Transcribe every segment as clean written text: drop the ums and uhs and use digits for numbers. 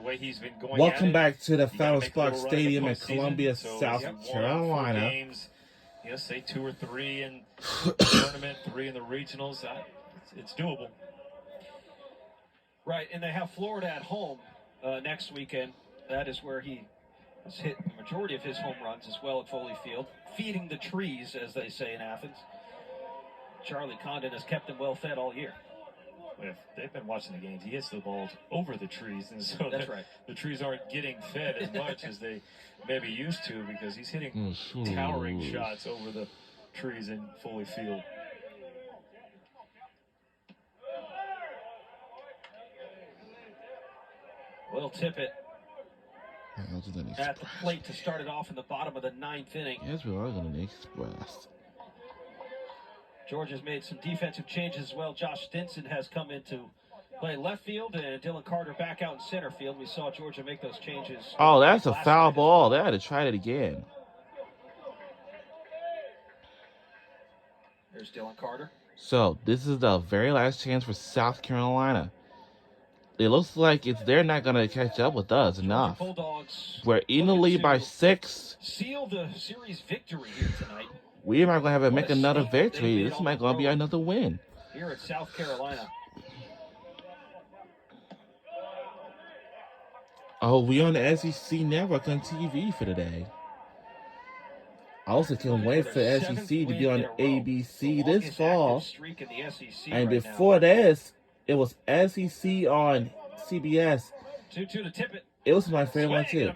way he's been going. Welcome back to the You gotta Fallon make a little Sparks run in the Stadium in postseason. Columbia, So South he's won 4 Carolina. games, you know, say 2 or 3 in the tournament, 3 in the regionals. It's doable. Right, and they have Florida at home next weekend. That is where he has hit the majority of his home runs as well at Foley Field. Feeding the trees, as they say in Athens. Charlie Condon has kept them well fed all year. If they've been watching the games, he hits the balls over the trees, and so that's right. The trees aren't getting fed as much as they maybe used to, because he's hitting towering shots over the trees in Foley Field. Will Tippett at the plate to start it off in the bottom of the 9th inning. Yes, we are going to express. Georgia's made some defensive changes as well. Josh Stinson has come in to play left field, and Dylan Carter back out in center field. We saw Georgia make those changes. Oh, that's a foul ball. They had to try it again. There's Dylan Carter. So, this is the very last chance for South Carolina. It looks like they're not going to catch up with us enough. We're in the lead by 6. Seal the series victory here tonight. We might going to have to make another victory. This might going to be another win. Here at South Carolina. Oh, we on the SEC Network on TV for today. I also can't wait for SEC to be on ABC this fall. And before this, it was SEC on CBS. 2-2 to Tippett. It was my favorite one too.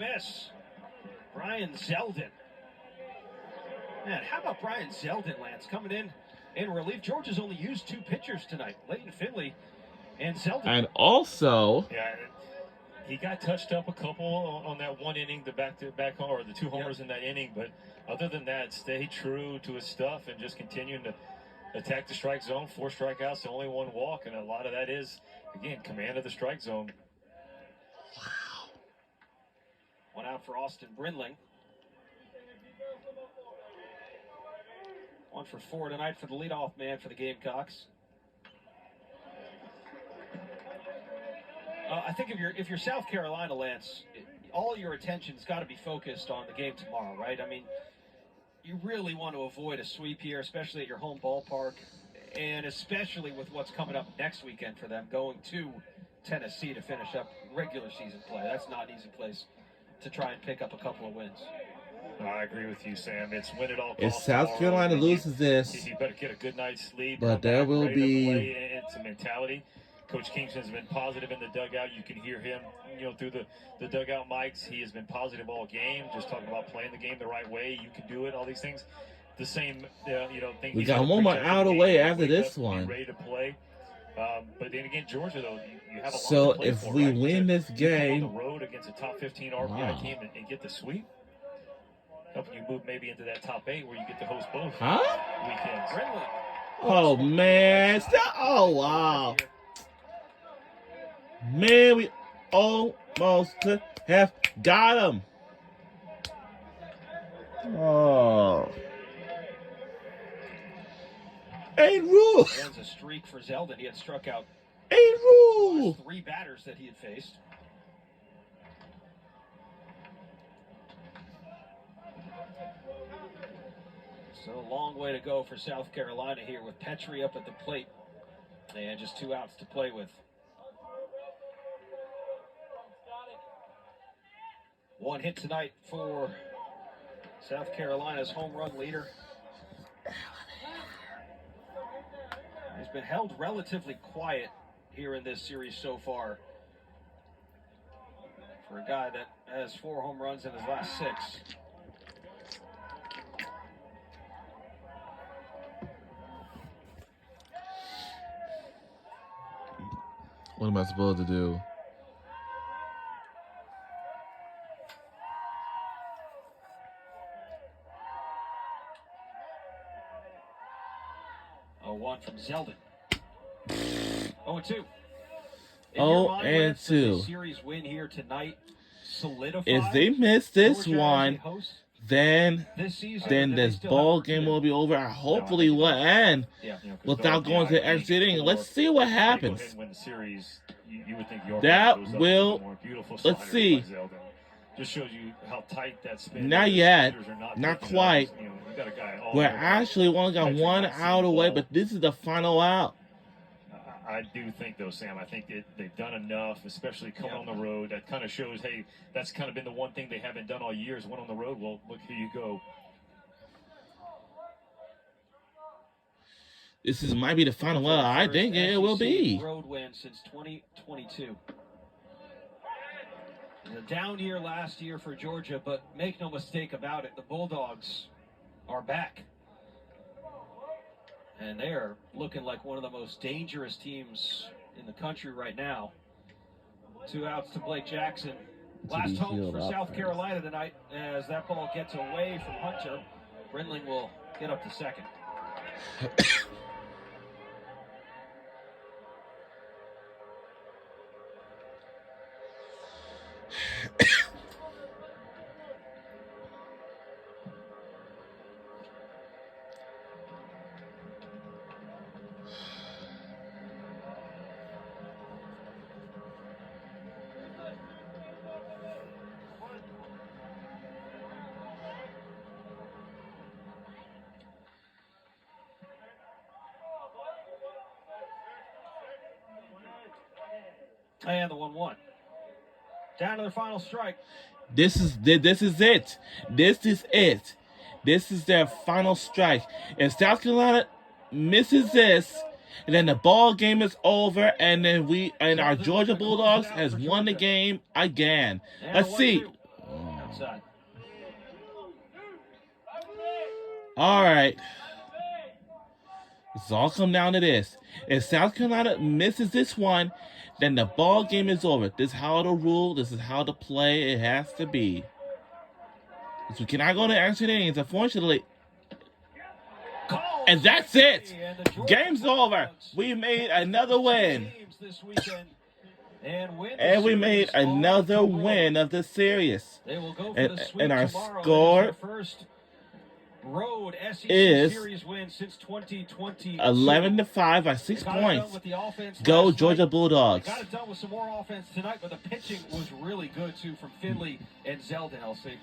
Brian Zeldin. Man, how about Brian Zeldin, Lance, coming in relief? Georgia's only used 2 pitchers tonight, Leighton Finley and Zeldin. And also, yeah, he got touched up a couple on that 1 inning, the back-to-back or the 2 homers in that inning. But other than that, stay true to his stuff and just continuing to attack the strike zone. 4 strikeouts, only 1 walk, and a lot of that is, again, command of the strike zone. Wow. 1 out for Austin Brindling. 1 for 4 tonight for the leadoff man for the Gamecocks. I think if you're South Carolina, Lance, all your attention's got to be focused on the game tomorrow, right? I mean, you really want to avoid a sweep here, especially at your home ballpark, and especially with what's coming up next weekend for them, going to Tennessee to finish up regular season play. That's not an easy place to try and pick up a couple of wins. I agree with you, Sam. It's win it all. If South Carolina loses this, you better get a good night's sleep. But there will be. It's a mentality. Coach Kingston's been positive in the dugout. You can hear him, through the dugout mics. He has been positive all game, just talking about playing the game the right way. You can do it. All these things, the same, thing. We got one more out away after this one. Ready to play. But then again, Georgia though, you have a lot so to play if for, we right? win this game, on the road against a top 15 RBI team and get the sweep, helping you move maybe into that top 8 where you get to host both weekends. Oh man! Oh wow! Man, we almost could have got him. Oh. Ain't rule. Runs a streak for Zeldin. He had struck out Ain't rule. 3 batters that he had faced. So a long way to go for South Carolina here with Petrie up at the plate. And just 2 outs to play with. 1 hit tonight for South Carolina's home run leader. He's been held relatively quiet here in this series so far. For a guy that has 4 home runs in his last 6. What am I supposed to do? One from Zeldin. 0-2. 0-2. Series win here tonight. If they miss this one, then this season, this ball game will be over. Hopefully, will end without going to the extra inning. Let's see what happens. Win the series, you would think Yorker That goes up will. with a more beautiful Let's slider see. by Zeldin. Just shows you how tight that spin Not is. yet. Hitters are Not picking quite. up. You got a guy all We're over. actually only got Catcher one not seeing out the away, ball. but this is the final out. I do think, though, Sam, I think they've done enough, especially coming on the road. That kind of shows, hey, that's kind of been the one thing they haven't done all year is went on the road. Well, look, here you go. This might be the final out. I think it will be. Road win since 2022. A down year last year for Georgia, but make no mistake about it, the Bulldogs are back. And they are looking like one of the most dangerous teams in the country right now. 2 outs to Blake Jackson. Last home for South Carolina tonight as that ball gets away from Hunter. Brindling will get up to second. And the 1-1. Down to their final strike. This is it. This is it. This is their final strike. If South Carolina misses this, and then the ball game is over, and then our Georgia Bulldogs has won the game again. Let's see. Outside. All right. It's all come down to this. If South Carolina misses this one, then the ball game is over. This is how to rule. This is how to play. It has to be. So we cannot go to extra innings, unfortunately. And that's it. Game's over. We made another win. And we made another win of the series. And our score road SEC is series win since 2020. 11-5 by 6 points. Go Georgia Bulldogs. Got it done with some more offense tonight, but the pitching was really good too from Finley and Zeldin, LC.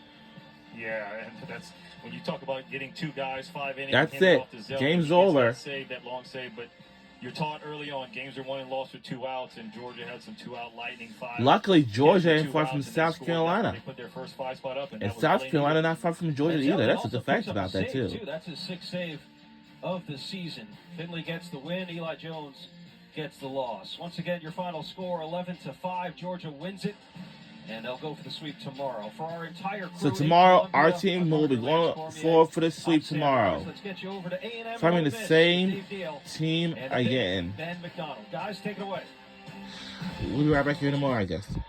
Yeah, and that's when you talk about getting 2 guys, 5 innings. That's it. Off to Zeldin, Game's he gets over. That save, that long save, but you're taught early on games are won and lost with 2 outs, and Georgia had some 2-out lightning 5. Luckily, Georgia ain't far from outs, and South they Carolina. They put their first 5 spot up, And South Carolina not far from Georgia either. That's the fact about that, too. That's his 6th save of the season. Finley gets the win. Eli Jones gets the loss. Once again, your final score, 11-5. Georgia wins it. And they'll go for the sweep tomorrow. For our entire crew, So tomorrow, our team will be going forward for the sweep tomorrow. Let's get you over to A&M. Forming the same team again. Ben McDonald. Guys, take it away. We'll be right back here tomorrow, I guess.